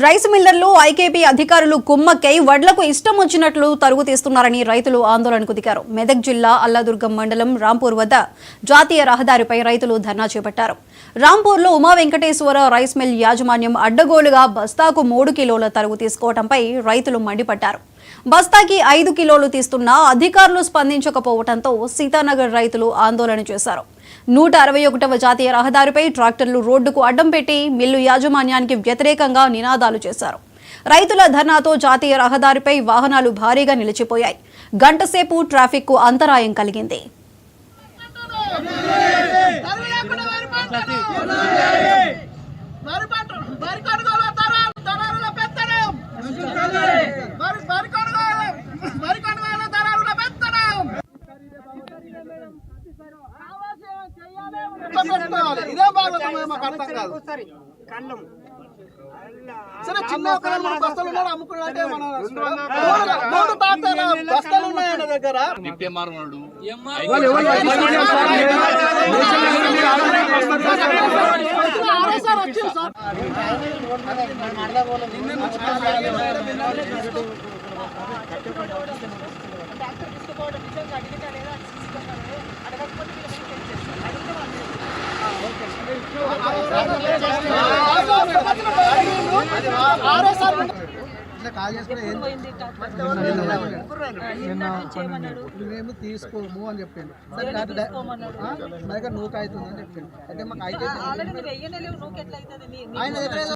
Rice మిల్లర్లు IKP అధికారులు కుమ్మక్కై వడ్లకు ఇష్టం వచ్చినట్లు తరుగు తీస్తున్నారని రైతులు ఆందోళనకు దిగారు. మెదక్ జిల్లా అల్లదుర్గం మండలం రాంపూర్ వద్ద జాతీయ రహదారిపై రైతులు ధర్నా చేపట్టారు. రాంపూర్లో ఉమా వెంకటేశ్వర రైస్ మిల్ యాజమాన్యం అడ్డగోలుగా బస్తాకు 3 కిలోల తరుగు తీసుకోవడంపై రైతులు మండిపడ్డారు. బస్తాకి 5 కిలోలు తీస్తున్నా అధికారులు స్పందించకపోవడంతో సీతానగర్ రైతులు ఆందోళన చేశారు. 161వ జాతీయ రహదారిపై ట్రాక్టర్లు రోడ్డుకు అడ్డం పెట్టి మిల్లు యాజమాన్యానికి వ్యతిరేకంగా నినాదాలు చేశారు. రైతుల ధర్నాతో జాతీయ రహదారిపై వాహనాలు భారీగా నిలిచిపోయాయి. గంటసేపు ట్రాఫిక్కు అంతరాయం కలిగింది. సరే చిన్న బస్తాలు ఉన్నారు అమ్ముకున్నారంటే మన బస్తాలు ఉన్నాయన్న దగ్గర మేము తీసుకోము అని చెప్పిండు. దగ్గర నూక అవుతుంది అని చెప్పిండు. అయితే మాకు అయితే ఆయన దగ్గర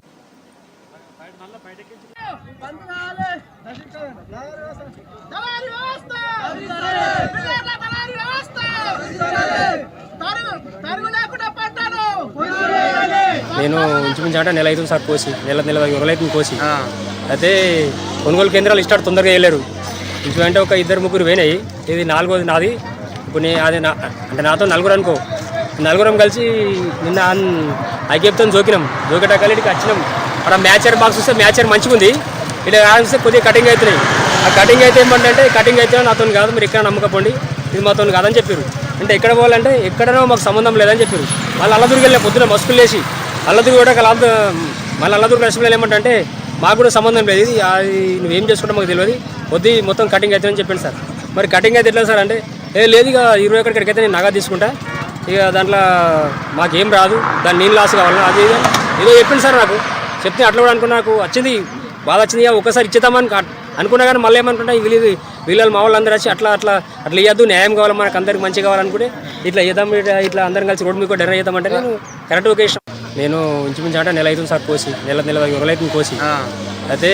నేను ఇంచుమించు అంటే నెల అవుతుంది సార్ కోసి నెల రోజులైతుంది కోసి. అయితే కొనుగోలు కేంద్రాలు ఇష్టాడు తొందరగా వేయలేరు. ఇంచు అంటే ఒక 2-3 పోయినాయి. ఇది 4వది నాది. ఇప్పుడు అది అంటే నాతో 4 అనుకో. 4 కలిసి నిన్న ఐకేప్తో జోకేటాకాలి ఇక్కడికి వచ్చినాం. అక్కడ మ్యాచర్ బాక్స్ వస్తే మ్యాచర్ మంచిగా ఉంది. ఇక్కడ రాస్తే కొద్దిగా కటింగ్ అవుతున్నాయి. ఆ కటింగ్ అయితే ఏమంటే కటింగ్ అయితే నాతో కాదు, మీరు ఎక్కడ నమ్మకపోండి, ఇది మాతో కాదని చెప్పారు. అంటే ఎక్కడ పోవాలంటే ఎక్కడనో మాకు సంబంధం లేదని చెప్పారు. మళ్ళీ అల్లదుర్గి వెళ్ళే పొద్దున మస్కులు వేసి అల్లదుర్గి కూడా మళ్ళీ అల్లదుర్గి రెస్టారెంట్ ఏమంటే మాకు కూడా సంబంధం లేదు, ఇది నువ్వేం చేసుకుంటా మాకు తెలియదు, వద్దు మొత్తం కటింగ్ అవుతుందని చెప్పాను సార్. మరి కటింగ్ అయితే ఎట్లా సార్ అంటే లేదు, ఇక 20 ఎక్కడికి అయితే నేను నగదు తీసుకుంటా, ఇక దాంట్లో మాకేం రాదు, దాన్ని నేను లాస్ కావాలన్నా అది ఏదో చెప్పింది సార్. నాకు చెప్తే అట్లా కూడా అనుకున్నా, నాకు వచ్చింది బాధ వచ్చింది. ఒకసారి ఇచ్చేద్దామని అనుకున్నా కానీ మళ్ళీ ఏమనుకుంటా వీళ్ళు మా వాళ్ళందరూ వచ్చి అట్లా ఇవ్వద్దు, న్యాయం కావాలి, మనకు అందరికి మంచి కావాలనుకుంటే ఇట్లా ఇద్దాం, ఇట్లా అందరం కలిసి రోడ్డు మీకు డెర్ చేద్దామంటే నేను కరెక్ట్ ఒక ఇష్టం. నేను ఇంచుమించు అంటే నెల అవుతుంది సార్ కోసి, నెల రోజులైతుంది కోసి. అయితే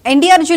ఎన్టీఆర్